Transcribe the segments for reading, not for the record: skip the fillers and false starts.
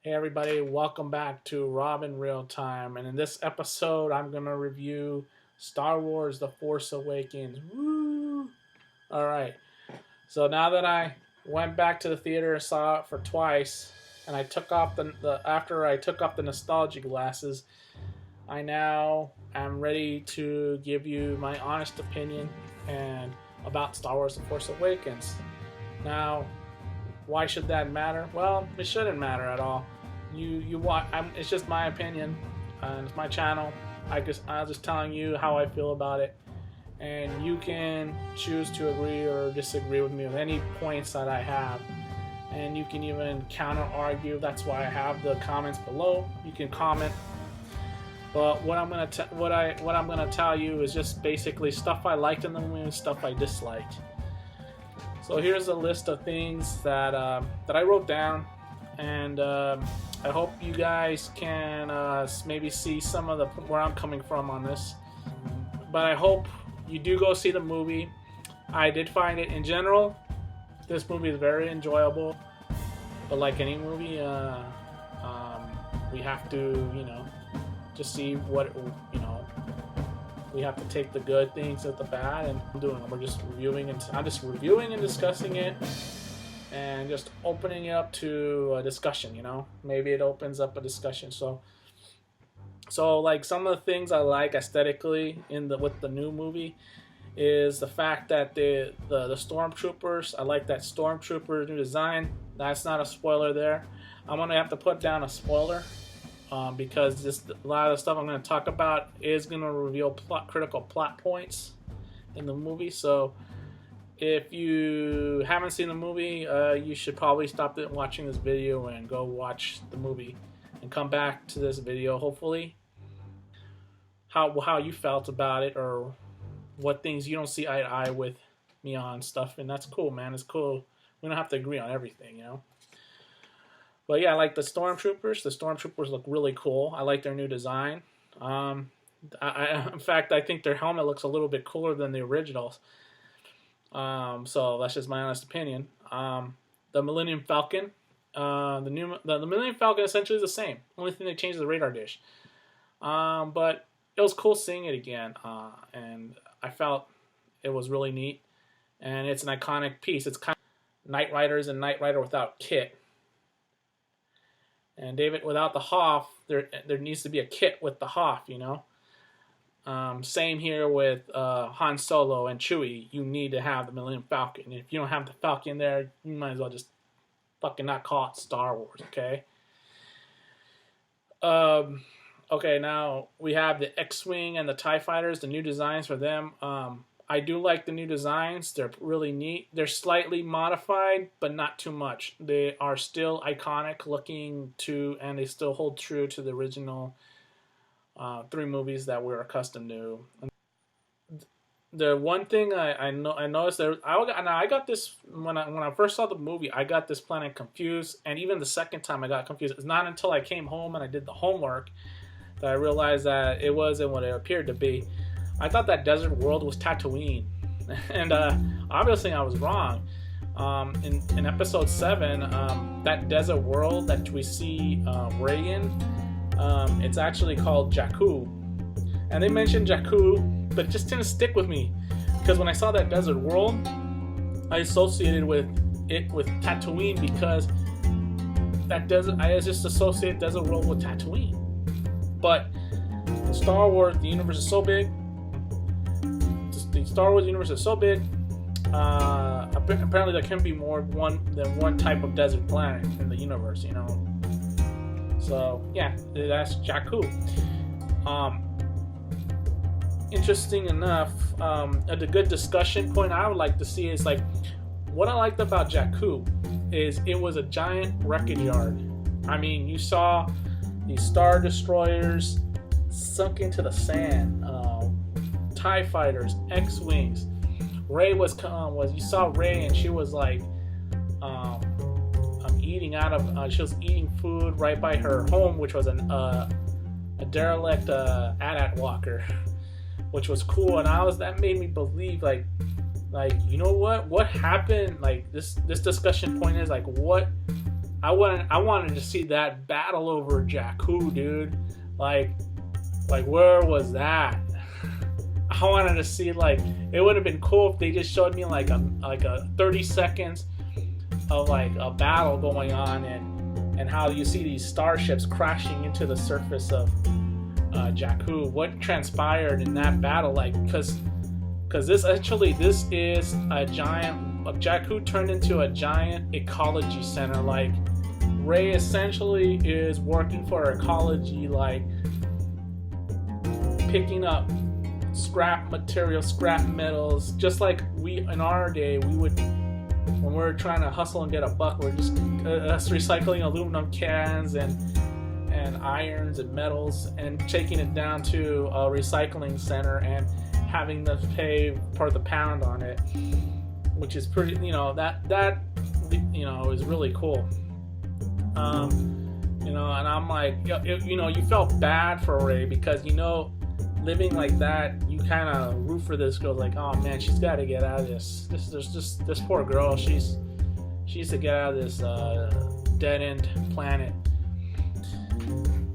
Hey everybody, welcome back to Rob in Real Time. And in this episode, I'm going to review Star Wars The Force Awakens. Woo! Alright, so now that I went back to the theater and saw it for twice, and I took off after I took off the nostalgia glasses, I now am ready to give you my honest opinion and about Star Wars The Force Awakens. Now, why should that matter? Well, it shouldn't matter at all. You want? It's just my opinion, and it's my channel. I'm just telling you how I feel about it, and you can choose to agree or disagree with me with any points that I have, and you can even counter argue. That's why I have the comments below. You can comment. But what I'm gonna tell you is just basically stuff I liked in the movie and stuff I disliked. So here's a list of things that I wrote down, and I hope you guys can maybe see some of where I'm coming from on this. But I hope you do go see the movie. I did find it, in general, this movie is very enjoyable. But like any movie, we have to, just see what, we have to take the good things with the bad, and I'm just reviewing and discussing it, and just opening it up to a discussion. Maybe it opens up a discussion. So like some of the things I like aesthetically with the new movie is the fact that the stormtroopers. I like that stormtrooper new design. That's not a spoiler there. I'm gonna have to put down a spoiler. Because a lot of the stuff I'm going to talk about is going to reveal critical plot points in the movie. So if you haven't seen the movie, you should probably stop watching this video and go watch the movie and come back to this video, hopefully, how you felt about it, or what things you don't see eye to eye with me on stuff. And that's cool, man. It's cool. We don't have to agree on everything, But yeah, I like the stormtroopers. The stormtroopers look really cool. I like their new design. In fact, I think their helmet looks a little bit cooler than the originals. So that's just my honest opinion. The Millennium Falcon. The Millennium Falcon essentially is the same. Only thing they changed is the radar dish. But it was cool seeing it again. And I felt it was really neat. And it's an iconic piece. It's kind of Knight Riders and Knight Rider without kit. And David, without the Hoth, there needs to be a kit with the Hoth, Same here with Han Solo and Chewie. You need to have the Millennium Falcon. And if you don't have the Falcon there, you might as well just fucking not call it Star Wars, okay? Okay, now we have the X-Wing and the TIE Fighters, the new designs for them. I do like the new designs. They're really neat. They're slightly modified, but not too much. They are still iconic looking and they still hold true to the original 3 movies that we're accustomed to. The one thing I noticed there, I got this when I first saw the movie. I got this planet confused, and even the second time I got confused. It's not until I came home and I did the homework that I realized that it wasn't what it appeared to be. I thought that desert world was Tatooine, and obviously I was wrong. In episode 7, that desert world that we see Rey in, it's actually called Jakku. And they mentioned Jakku, but it just didn't stick with me, because when I saw that desert world, I associated with Tatooine, because I just associated desert world with Tatooine. But in Star Wars, the universe is so big. The Star Wars universe is so big. Apparently, there can be more than one type of desert planet in the universe. So yeah, that's Jakku. Interesting enough, a good discussion point I would like to see is like, what I liked about Jakku is it was a giant wreckage yard. I mean, you saw these Star Destroyers sunk into the sand. TIE Fighters, X-Wings. Rey you saw Rey, and she was like she was eating food right by her home, which was a derelict AT-AT walker, which was cool. And that made me believe like what happened. Like this discussion point is like, what I wanted to see that battle over Jakku, dude. Like where was that? I wanted to see, like, it would have been cool if they just showed me like a 30 seconds of like a battle going on, and how you see these starships crashing into the surface of Jakku. What transpired in that battle? Like, because this is a giant. Jakku turned into a giant ecology center. Like, Rey essentially is working for ecology, like picking up scrap material, scrap metals, just like we in our day we would, when we're trying to hustle and get a buck, we're just us recycling aluminum cans and irons and metals and taking it down to a recycling center and having them pay per the pound on it, which is pretty, that is really cool. And I'm like, you felt bad for Rey because, living like that, you kind of root for this girl. Like, oh man, she's got to get out of this. This poor girl. She needs to get out of this dead end planet.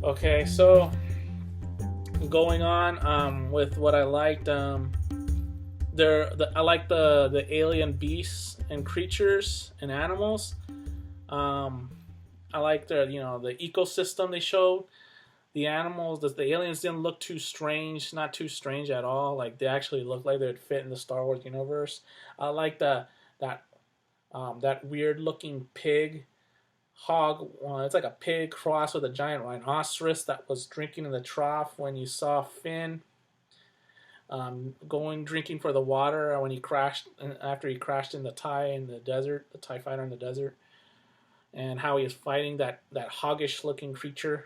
Okay, so going on with what I liked. I like the alien beasts and creatures and animals. I like the ecosystem they showed. The animals, the aliens didn't look too strange, not too strange at all. Like, they actually looked like they would fit in the Star Wars universe. I like that weird looking pig hog. It's like a pig crossed with a giant rhinoceros that was drinking in the trough when you saw Finn drinking for the water when he crashed, after he crashed in the TIE fighter in the desert, and how he was fighting that hoggish looking creature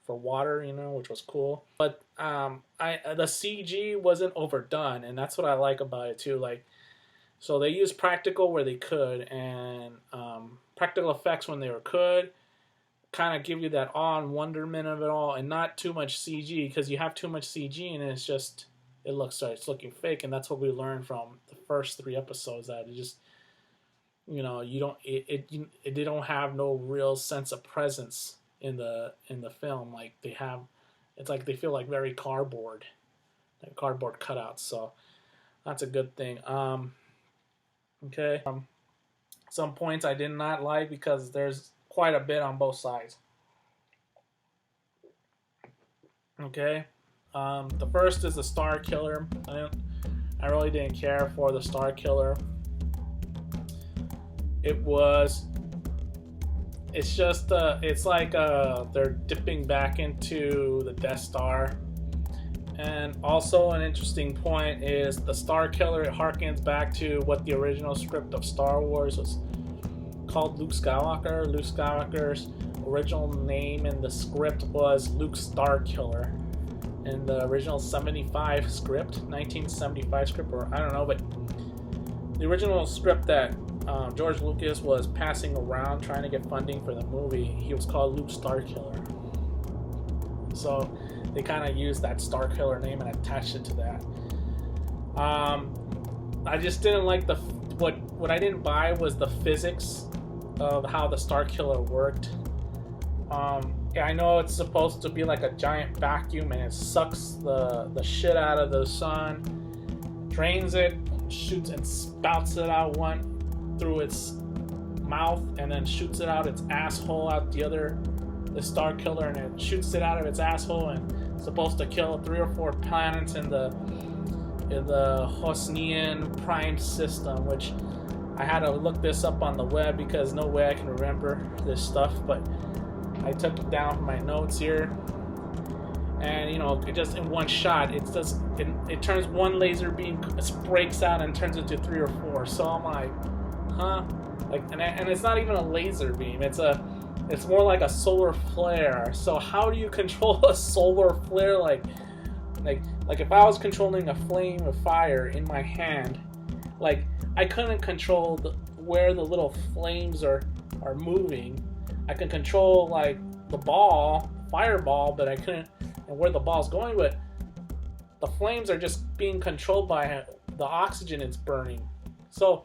for water, which was cool. But the CG wasn't overdone, and that's what I like about it too. Like, so they used practical where they could, and practical effects when they could, kind of give you that awe and wonderment of it all, and not too much CG, because you have too much CG and it's looking fake. And that's what we learned from the first 3 episodes, that it just, they don't have no real sense of presence in the film. Like, it's like they feel like very cardboard cutouts. So that's a good thing. Okay. Some points I did not like because there's quite a bit on both sides. Okay. The first is the Starkiller. I really didn't care for the Starkiller. It's like they're dipping back into the Death Star. And also an interesting point is the Starkiller. It harkens back to what the original script of Star Wars was called, Luke Skywalker. Luke Skywalker's original name in the script was Luke Starkiller. In the original 1975 script, or I don't know, but the original script that George Lucas was passing around trying to get funding for the movie, he was called Luke Starkiller. So they kind of used that Starkiller name and attached it to that. I just didn't like what I didn't buy was the physics of how the Starkiller worked. I know it's supposed to be like a giant vacuum, and it sucks the shit out of the sun, drains it, shoots and spouts it out through its mouth, and then shoots it out its asshole out the Starkiller, and it shoots it out of its asshole, and it's supposed to kill 3 or 4 planets in the Hosnian Prime system, which I had to look this up on the web because no way I can remember this stuff, but I took it down from my notes here. And it just in one shot, it turns one laser beam, breaks out and turns into 3 or 4. So I'm like, huh? Like, and it's not even a laser beam. It's more like a solar flare. So how do you control a solar flare? Like if I was controlling a flame of fire in my hand, like, I couldn't control where the little flames are moving. I can control like the fireball, but I couldn't, and where the ball's going. But the flames are just being controlled by the oxygen it's burning. So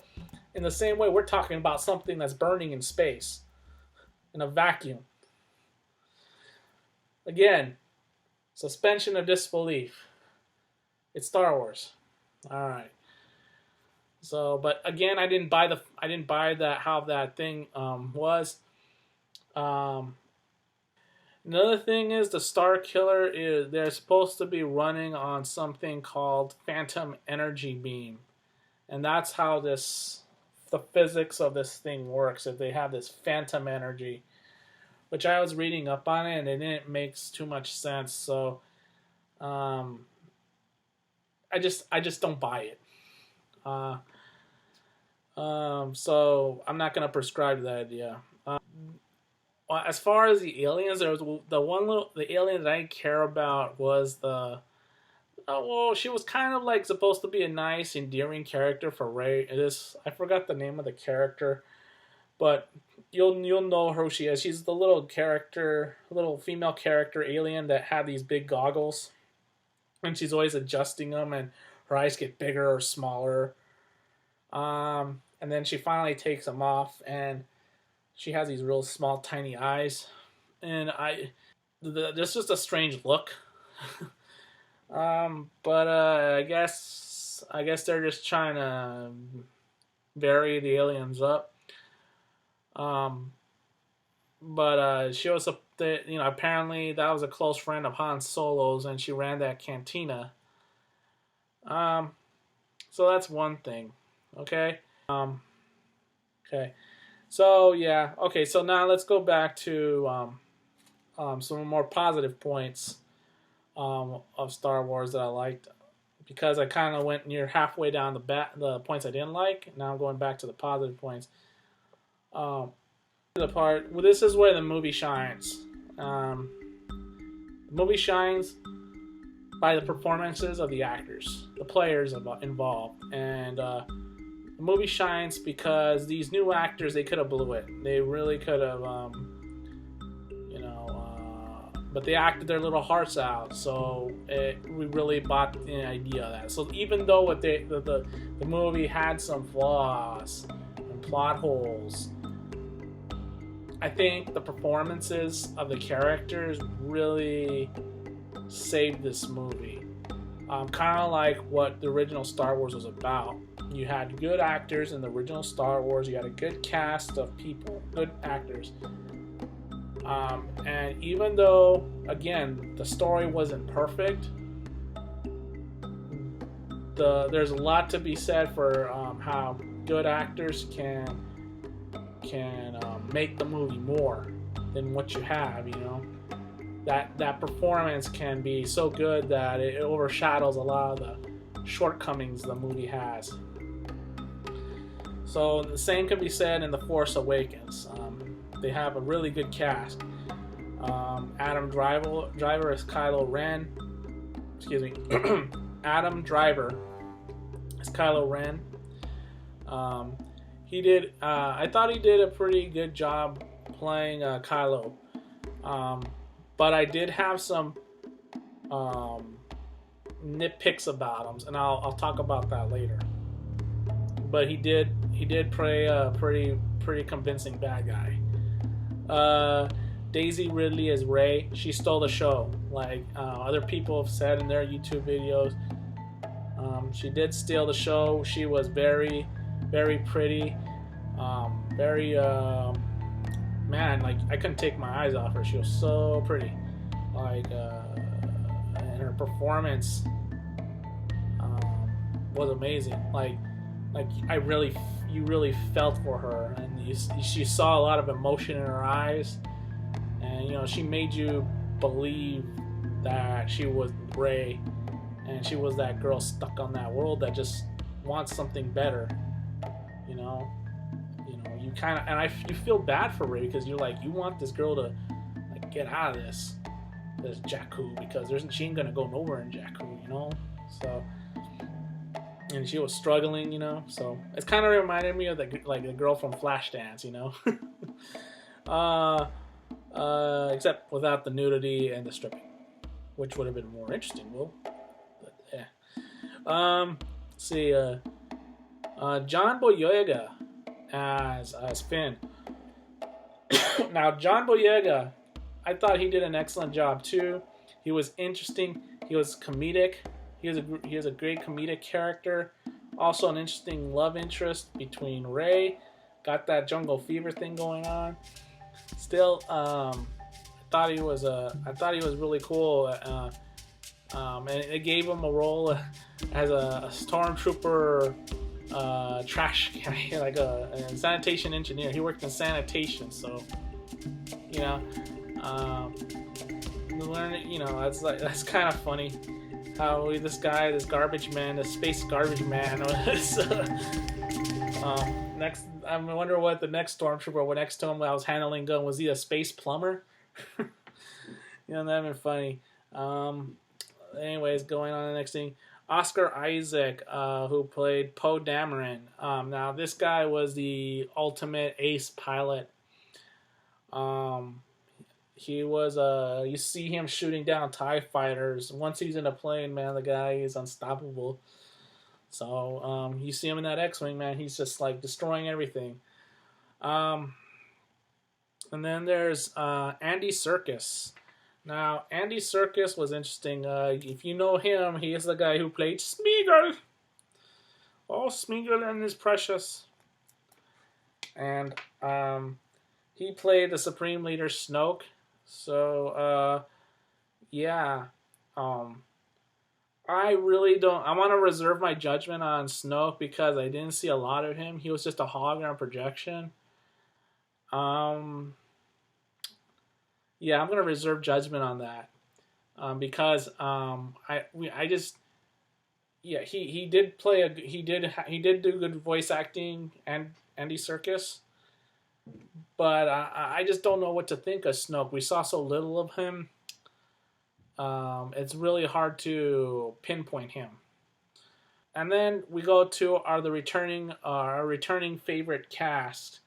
in the same way, we're talking about something that's burning in space. in a vacuum. Again, suspension of disbelief. It's Star Wars. All right. So, but again, I didn't buy that how that thing was. Um, Another thing is the Starkiller is they're supposed to be running on something called phantom energy beam, and that's how the physics of this thing works. If they have this phantom energy, which I was reading up on it, and it didn't make too much sense. So, I just don't buy it. So I'm not gonna prescribe that idea. As far as the aliens, there was the alien that I care about was she was kind of like supposed to be a nice, endearing character for Rey. I forgot the name of the character, but you'll know who she is. She's the little female character alien that had these big goggles, and she's always adjusting them, and her eyes get bigger or smaller. And then she finally takes them off, and she has these real small, tiny eyes, and this just a strange look. But I guess they're just trying to vary the aliens up. But she was apparently that was a close friend of Han Solo's, and she ran that cantina. So that's one thing. Okay. Okay. So yeah. Okay. So now let's go back to some more positive points of Star Wars that I liked, because I kind of went near halfway down the points I didn't like. Now I'm going back to the positive points. This is where the movie shines. The movie shines by the performances of the actors, the players involved, and the movie shines because these new actors, they could have blew it. They really could have, but they acted their little hearts out. So we really bought the idea of that. So even though the movie had some flaws and plot holes, I think the performances of the characters really saved this movie. Kind of like what the original Star Wars was about. You had good actors in the original Star Wars. You had a good cast of people, good actors. And even though, again, the story wasn't perfect, there's a lot to be said for how good actors can make the movie more than what you have. That performance can be so good that it overshadows a lot of the shortcomings the movie has. So the same can be said in The Force Awakens. They have a really good cast. Adam Driver is Kylo Ren. Excuse me. Adam Driver is Kylo Ren. I thought he did a pretty good job playing Kylo. But I did have some nitpicks about him, and I'll talk about that later. But he did play a pretty convincing bad guy. Daisy Ridley as Rey. She stole the show, like other people have said in their YouTube videos. She did steal the show. She was very, very pretty. Like I couldn't take my eyes off her. She was so pretty. And her performance was amazing. Like you really felt for her, and you saw a lot of emotion in her eyes, and she made you believe that she was Rey, and she was that girl stuck on that world that just wants something better. You kind of, you feel bad for Rey, because you're like, you want this girl to get out of this Jakku, because she ain't gonna go nowhere in Jakku, So, and she was struggling, So it's kind of reminded me of the girl from Flashdance, except without the nudity and the stripping, which would have been more interesting, But yeah. See, John Boyega as Finn. Now, John Boyega, I thought he did an excellent job too. He was interesting. He was comedic. He has a great comedic character. Also, an interesting love interest between Rey. Got that jungle fever thing going on. Still, I thought he was really cool. And it gave him a role as a stormtrooper trash guy, like a sanitation engineer. He worked in sanitation, so you know, learn. You know, that's kind of funny how this garbage man, this space garbage man, was. Next, I wonder what the next stormtrooper next to him that was handling gun was. He a space plumber? You know, that'd been funny. Anyways, going on to the next thing. Oscar Isaac, who played Poe Dameron. Now, this guy was the ultimate ace pilot. He was, you see him shooting down TIE fighters. Once he's in a plane, man, the guy is unstoppable. So, you see him in that X-Wing, man, he's just, like, destroying everything. And then there's Andy Serkis. Now, Andy Serkis was interesting. If you know him, he is the guy who played Smeagol. Oh, Smeagol and his precious. And he played the Supreme Leader Snoke. So, yeah. I really don't... I want to reserve my judgment on Snoke because I didn't see a lot of him. He was just a hologram projection. Yeah, I'm gonna reserve judgment on that because he did play he did do good voice acting, and Andy Serkis, but I just don't know what to think of Snoke. We saw so little of him. It's really hard to pinpoint him. And then we go to our returning favorite cast,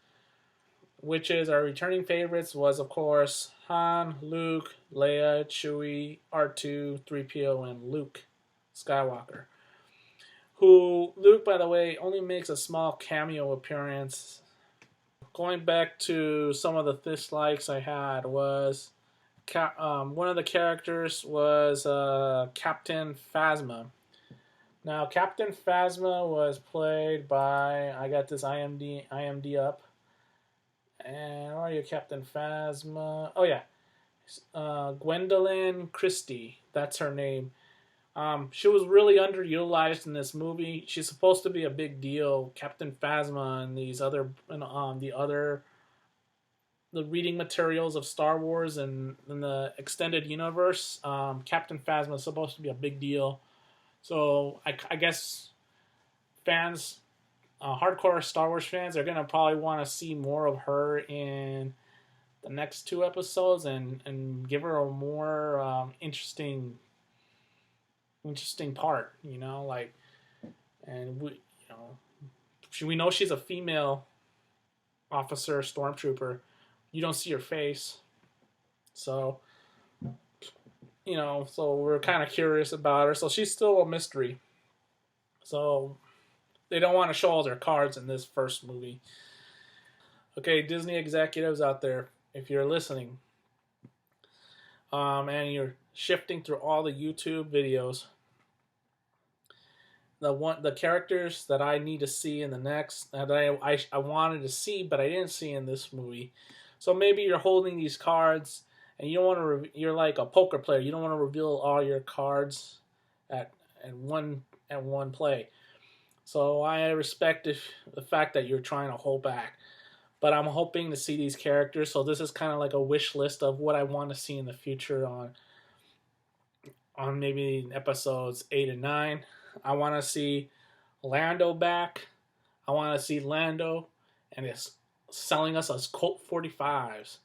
which is our returning favorites was, of course, Han, Luke, Leia, Chewie, R2, 3PO, and Luke Skywalker. Luke, by the way, only makes a small cameo appearance. Going back to some of the dislikes I had was, one of the characters was Captain Phasma. Now, Captain Phasma was played by, I got this IMD up. And where are you, Captain Phasma? Oh, yeah. Gwendolyn Christie. That's her name. She was really underutilized in this movie. She's supposed to be a big deal. Captain Phasma and the reading materials of Star Wars and in the extended universe. Captain Phasma is supposed to be a big deal. So I guess fans... hardcore Star Wars fans are going to probably want to see more of her in the next 2 episodes and give her a more interesting part, you know, like, and we know she's a female officer, stormtrooper. You don't see her face. So, so we're kind of curious about her. So she's still a mystery. So they don't want to show all their cards in this first movie. Okay, Disney executives out there, if you're listening, and you're shifting through all the YouTube videos, the characters that I need to see in the next, that I wanted to see, but I didn't see in this movie. So maybe you're holding these cards, and you don't want to. You're like a poker player. You don't want to reveal all your cards at one play. So I respect the fact that you're trying to hold back. But I'm hoping to see these characters. So this is kind of like a wish list of what I want to see in the future on maybe episodes 8 and 9. I want to see Lando back. I want to see Lando and it's selling us as Colt 45s.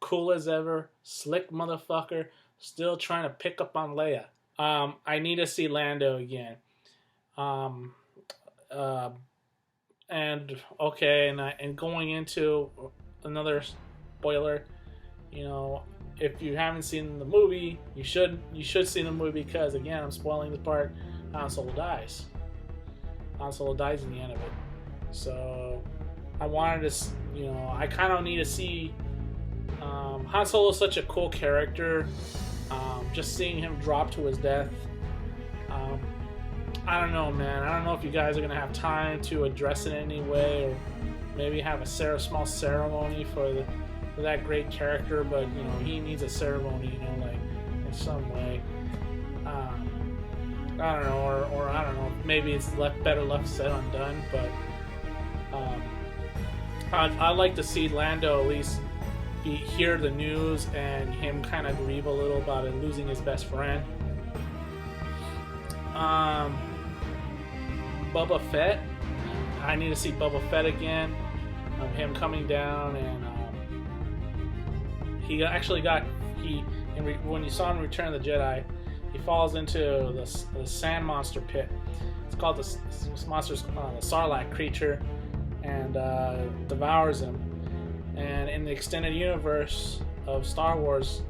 Cool as ever. Slick motherfucker. Still trying to pick up on Leia. I need to see Lando again. And going into another spoiler, if you haven't seen the movie, you should see the movie because, again, I'm spoiling the part. Han Solo dies. Han Solo dies in the end of it. So I wanted to, I kind of need to see Han Solo is such a cool character. Just seeing him drop to his death. Um, I don't know, man. I don't know if you guys are gonna have time to address it in any way, or maybe have a small ceremony for that great character. But you know, he needs a ceremony, you know, like in some way. I don't know, or I don't know. Maybe it's better left said undone. But I'd like to see Lando at least hear the news and him kind of grieve a little about it, losing his best friend. Boba Fett. I need to see Boba Fett again. Him coming down, and he actually got when you saw him in Return of the Jedi, he falls into the sand monster pit. It's called this monster's the Sarlacc creature, and devours him. And in the extended universe of Star Wars,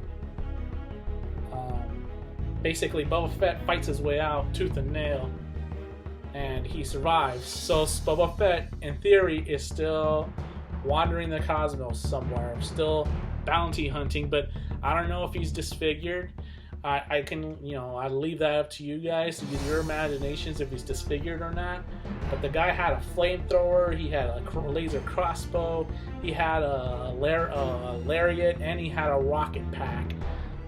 basically Boba Fett fights his way out tooth and nail, and he survives. So Boba Fett, in theory, is still wandering the cosmos somewhere, still bounty hunting, but I don't know if he's disfigured. I can, you know, I leave that up to you guys to use your imaginations if he's disfigured or not. But the guy had a flamethrower, he had a laser crossbow, he had a lariat, and he had a rocket pack.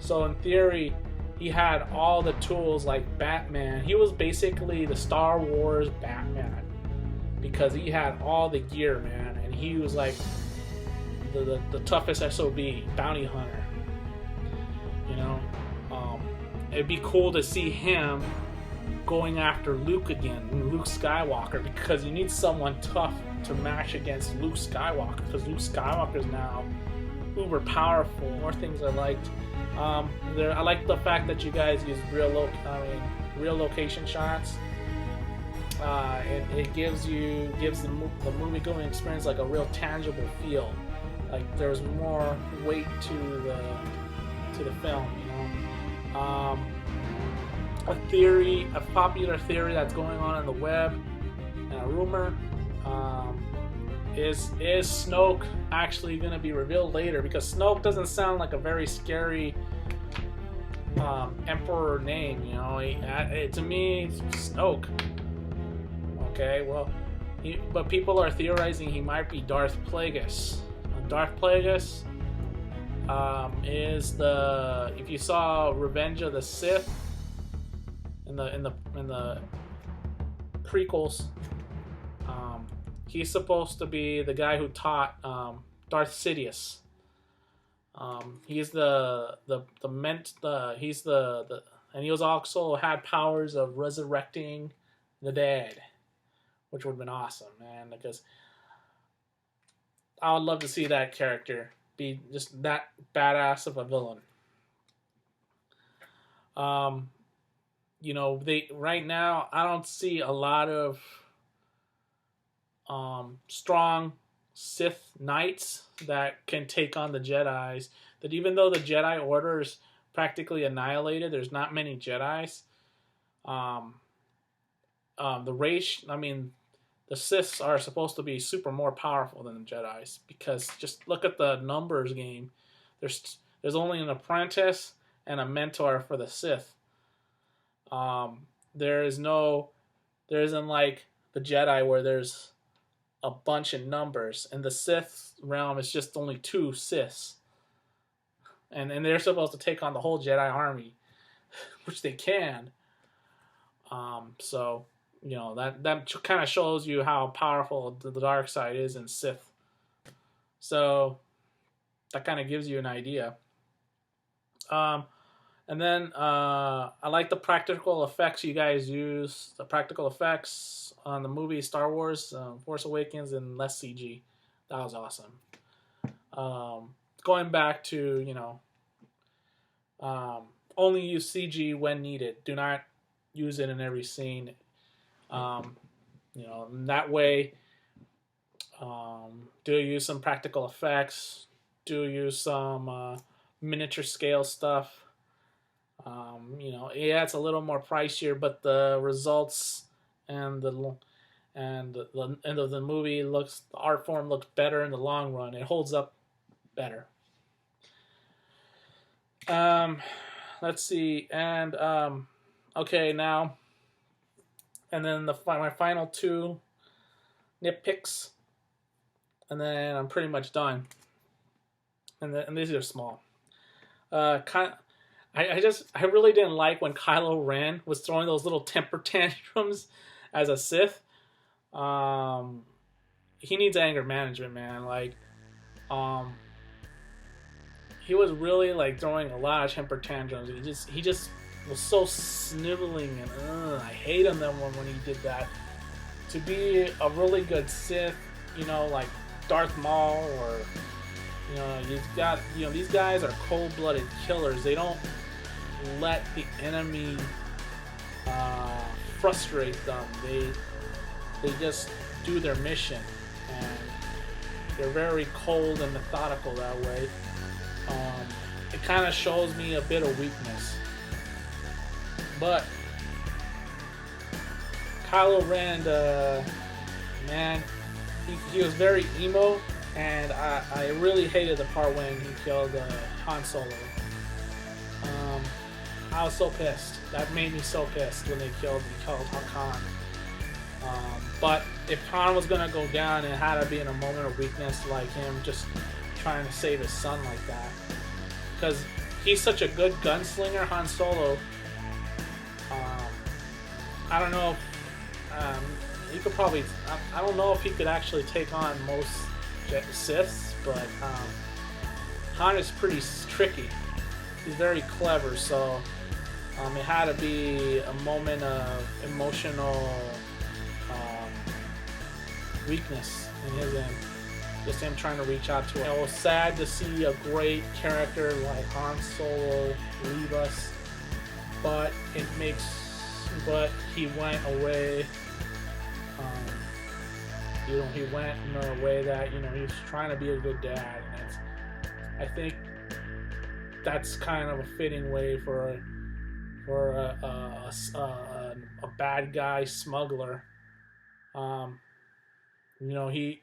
So in theory, he had all the tools like Batman. He was basically the Star Wars Batman because he had all the gear, man, and he was like the toughest SOB, bounty hunter. You know, it'd be cool to see him going after Luke again, Luke Skywalker, because you need someone tough to match against Luke Skywalker, because Luke Skywalker is now uber powerful. More things I liked. I like the fact that you guys use real location shots. It gives the movie going experience like a real tangible feel. Like there's more weight to the film, you know. A popular theory that's going on in the web, and a rumor, is Snoke actually going to be revealed later? Because Snoke doesn't sound like a very scary emperor name, you know. To me, Snoke. Okay, well, but people are theorizing he might be Darth Plagueis. Darth Plagueis is if you saw Revenge of the Sith in the prequels, he's supposed to be the guy who taught Darth Sidious. He's and he was also had powers of resurrecting the dead, which would have been awesome, man, because I would love to see that character be just that badass of a villain. You know, right now I don't see a lot of strong Sith Knights that can take on the Jedis. That even though the Jedi Order is practically annihilated, there's not many Jedis. The Siths are supposed to be super more powerful than the Jedis, because just look at the numbers game. There's only an apprentice and a mentor for the Sith. There isn't like the Jedi where there's a bunch in numbers. In the Sith realm, it's just only 2 Siths. And they're supposed to take on the whole Jedi army, which they can. So, you know, that kind of shows you how powerful the dark side is in Sith. So, that kind of gives you an idea. And then I like the practical effects you guys use. The practical effects on the movie Star Wars, Force Awakens, and less CG. That was awesome. Going back to, you know, only use CG when needed. Do not use it in every scene. You know, in that way, do use some practical effects. Do use some miniature scale stuff. You know, yeah, it's a little more pricier, but the results and the end of the movie the art form looks better in the long run. It holds up better. Let's see, and okay, now, and then my final two nitpicks, and then I'm pretty much done. And these are small. I really didn't like when Kylo Ren was throwing those little temper tantrums as a Sith. He needs anger management, man. Like, he was really like throwing a lot of temper tantrums. He just was so sniveling, and I hate him when he did that. To be a really good Sith, like Darth Maul, or these guys are cold-blooded killers. They don't let the enemy frustrate them. They just do their mission, and they're very cold and methodical that way. It kind of shows me a bit of weakness. But Kylo Ren, man, he was very emo, and I really hated the part when he killed Han Solo. I was so pissed. That made me so pissed when he killed Han. But if Han was gonna go down, it had to be in a moment of weakness, like him just trying to save his son like that. Because he's such a good gunslinger, Han Solo. I don't know if he could probably. I don't know if he could actually take on most Siths, but Han is pretty tricky. He's very clever, so it had to be a moment of emotional weakness in his end. Just him trying to reach out to him. It was sad to see a great character like Han Solo leave us, but he went away. He went in a way that he was trying to be a good dad, and I think that's kind of a fitting way for a bad guy smuggler. He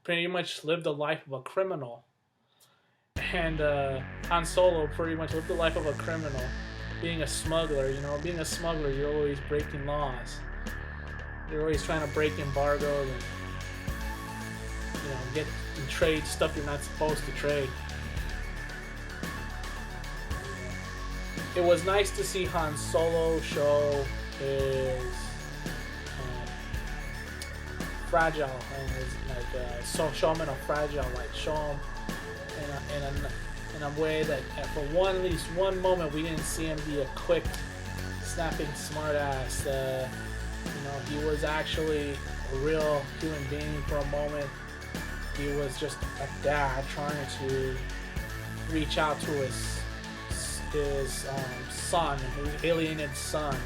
pretty much lived the life of a criminal, and Han Solo pretty much lived the life of a criminal, being a smuggler. Being a smuggler, you're always breaking laws. You're always trying to break embargoes and get and trade stuff you're not supposed to trade. It was nice to see Han Solo show his fragile and his show him in a fragile light. Show him in a way that for at least one moment we didn't see him be a quick, snapping smartass. He was actually a real human being for a moment. He was just a dad trying to reach out to his son, his alienated son,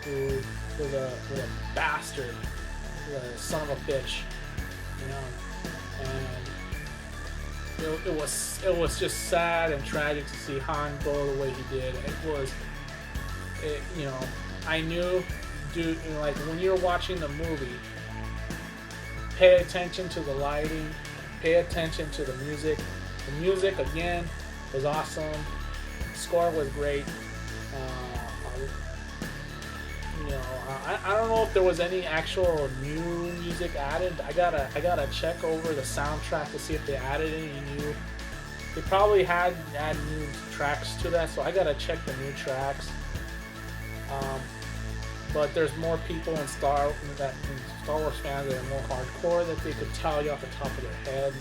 who was a bastard, a son of a bitch, and it was just sad and tragic to see Han go the way he did. I knew, dude, like when you're watching the movie, pay attention to the lighting, pay attention to the music. The music again was awesome. The score was great. I don't know if there was any actual new music added. I gotta check over the soundtrack to see if they added any new. They probably had new tracks to that, so I gotta check the new tracks. But there's more people in Star Wars fans that are more hardcore that they could tell you off the top of their head.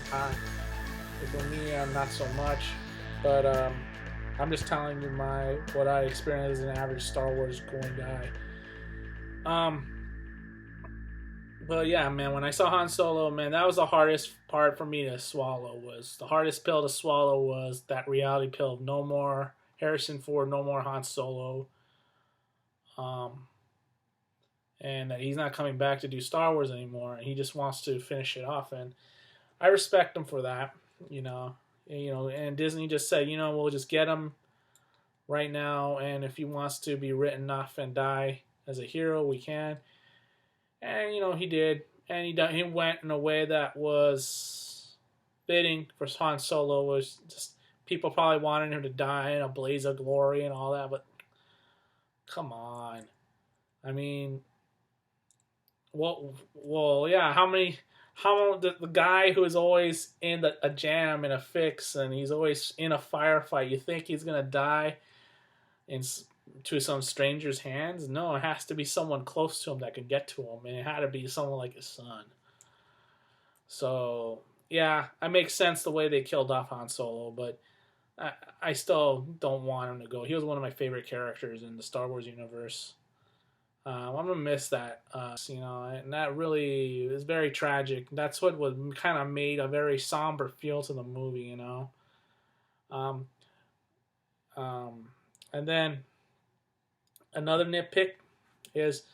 For me, I'm not so much. But I'm just telling you what I experienced as an average Star Wars going guy. But yeah, man, when I saw Han Solo, man, that was the hardest part for me to swallow. The hardest pill to swallow was that reality pill of no more Harrison Ford, no more Han Solo. And that he's not coming back to do Star Wars anymore, and he just wants to finish it off, and I respect him for that, and Disney just said, we'll just get him right now, and if he wants to be written off and die as a hero, we can, and, he did, and he went in a way that was fitting for Han Solo, was just people probably wanted him to die in a blaze of glory and all that, but come on. I mean, well, yeah. How the guy who is always in a jam and a fix, and he's always in a firefight. You think he's gonna die to some stranger's hands? No, it has to be someone close to him that can get to him, and it had to be someone like his son. So yeah, it makes sense the way they killed off Han Solo, but I still don't want him to go. He was one of my favorite characters in the Star Wars universe. I'm gonna miss that, and that really is very tragic. That's what was kind of made a very somber feel to the movie, Um, and then another nitpick is,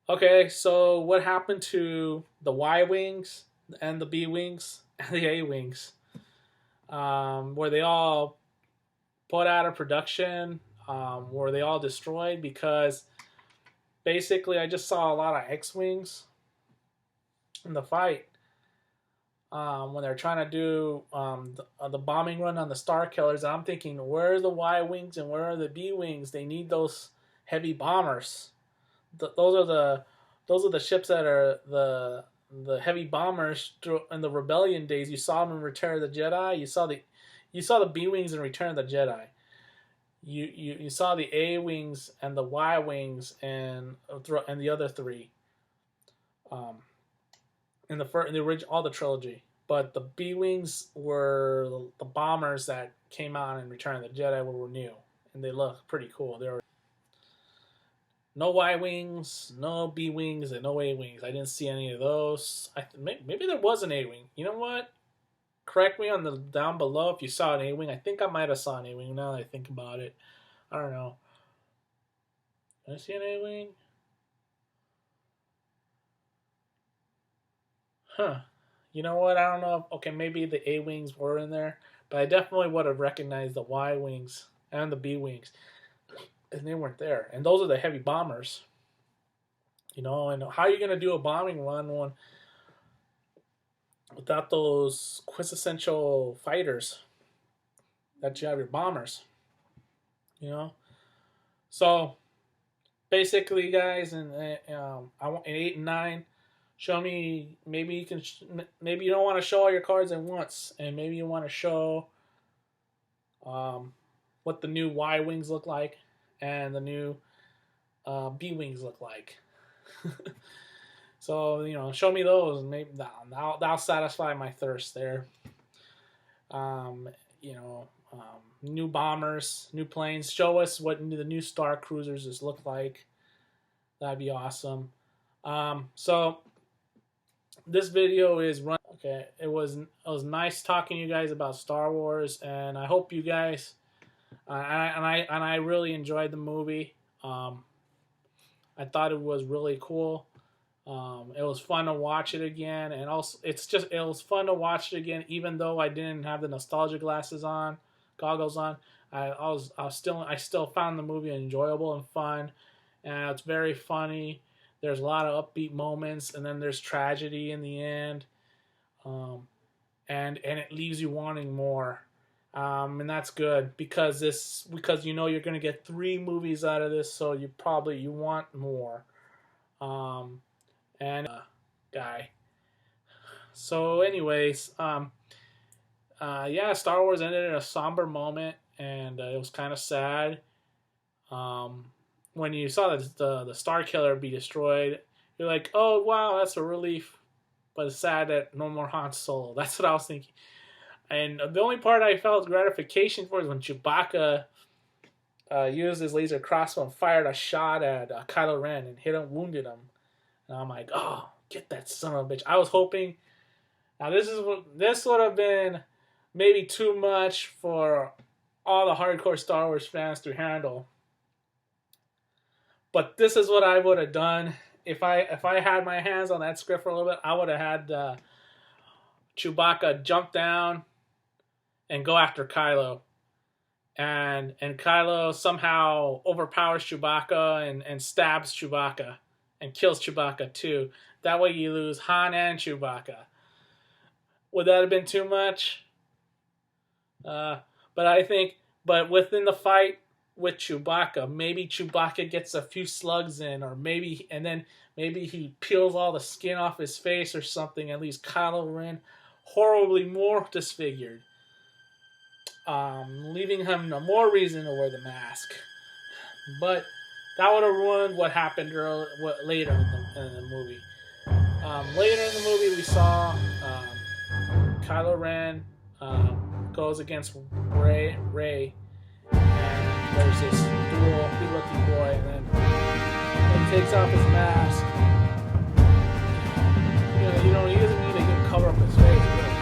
okay, so what happened to the Y-Wings and the B-Wings and the A-Wings? Were they all put out of production? Were they all destroyed? Because basically I just saw a lot of X-Wings in the fight. When they're trying to do the bombing run on the Starkillers, I'm thinking, where are the Y-Wings and where are the B-Wings? They need those heavy bombers. Those are the ships that are the heavy bombers in the Rebellion days. You saw them in Return of the Jedi. You saw the B-Wings in Return of the Jedi. You saw the A-Wings and the Y-Wings and the other three. In the original, all the trilogy, but the B-Wings were the bombers that came out in Return of the Jedi, were new, and they look pretty cool. There were no Y-Wings, no B-Wings, and no A-Wings. I didn't see any of those. Maybe there was an A-Wing. You know what? Correct me on the down below if you saw an A-Wing. I think I might have saw an A-Wing now that I think about it. I don't know. Did I see an A-Wing? Huh. You know what? I don't know. Okay, maybe the A-Wings were in there, but I definitely would have recognized the Y-Wings and the B-Wings, and they weren't there. And those are the heavy bombers. And how are you going to do a bombing run without those quintessential fighters that you have your bombers? So basically, guys, I want in 8 and 9. Show me, maybe you don't want to show all your cards at once, and maybe you want to show what the new Y-Wings look like and the new B-Wings look like. So, show me those, and maybe that'll satisfy my thirst there. New bombers, new planes. Show us what the new Star Cruisers look like. That'd be awesome. So this video is run. Okay, it was nice talking to you guys about Star Wars, and I hope you guys I really enjoyed the movie. I thought it was really cool. It was fun to watch it again, and also it was fun to watch it again, even though I didn't have the nostalgia goggles on. I still found the movie enjoyable and fun, and it's very funny. There's a lot of upbeat moments, and then there's tragedy in the end, and it leaves you wanting more, and that's good because you're going to get 3 movies out of this, so you want more, guy. So, anyways, yeah, Star Wars ended in a somber moment, and it was kind of sad. When you saw the Starkiller be destroyed, you're like, oh, wow, that's a relief. But it's sad that no more Han Solo. That's what I was thinking. And the only part I felt gratification for is when Chewbacca used his laser crossbow and fired a shot at Kylo Ren and wounded him. And I'm like, oh, get that son of a bitch. I was hoping. Now, this would have been maybe too much for all the hardcore Star Wars fans to handle. But this is what I would have done if I had my hands on that script for a little bit. I would have had Chewbacca jump down and go after Kylo, and Kylo somehow overpowers Chewbacca and stabs Chewbacca and kills Chewbacca too. That way you lose Han and Chewbacca. Would that have been too much? But I think, but within the fight with Chewbacca, maybe Chewbacca gets a few slugs in, or maybe, and then maybe he peels all the skin off his face or something. At least Kylo Ren horribly more disfigured, leaving him no more reason to wear the mask. But that would have ruined what happened later in the movie. Later in the movie, we saw Kylo Ren goes against Rey, and there's this dual good-looking boy, and then when he takes off his mask, he doesn't need to even cover up his face, really.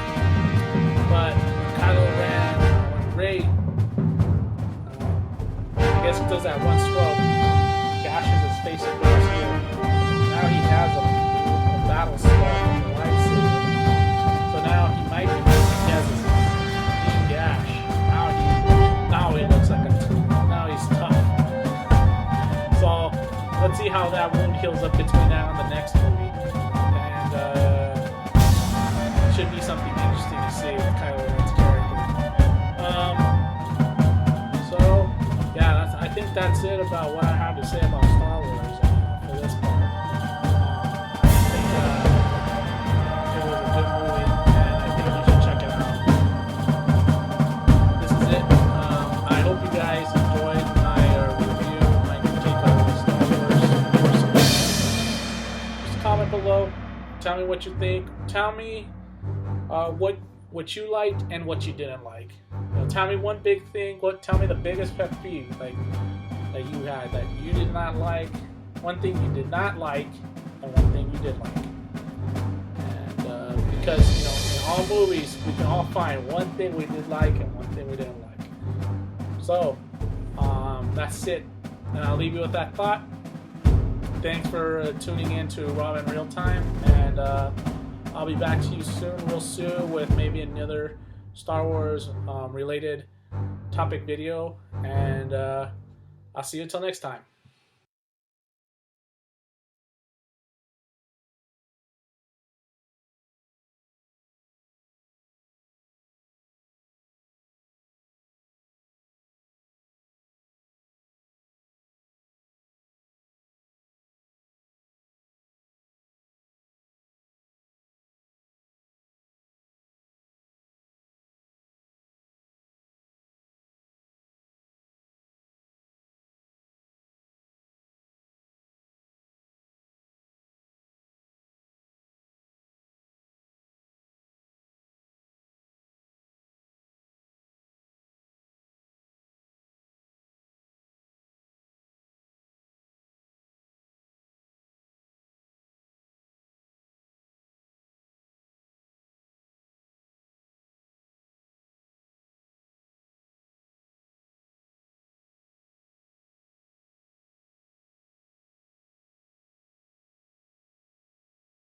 But Kylo Ren, when Rey, I guess he does that one stroke, gashes his face across here. Now he has a battle scar from the lightsaber. So now he might be, he has this deep gash. Now he looks like now he's tough. So let's see how that wound heals up between now and the next movie. And should be something interesting to see with Kylo Ren's character. So yeah, I think that's it about what I have to say about Star Wars for this part. I think it was a good movie, and I think you should check it out. This is it. I hope you guys enjoyed my review, my take on Star Wars Force Awakens. Just comment below. Tell me what you think. Tell me what you liked and what you didn't like. Tell me one big thing. Tell me the biggest pet peeve that you had that you did not like. One thing you did not like, and one thing you did like. And because in all movies we can all find one thing we did like and one thing we didn't like. So that's it, and I'll leave you with that thought. Thanks for tuning in to Rob in Real Time, and I'll be back to you real soon, with maybe another Star Wars related topic video, and I'll see you until next time.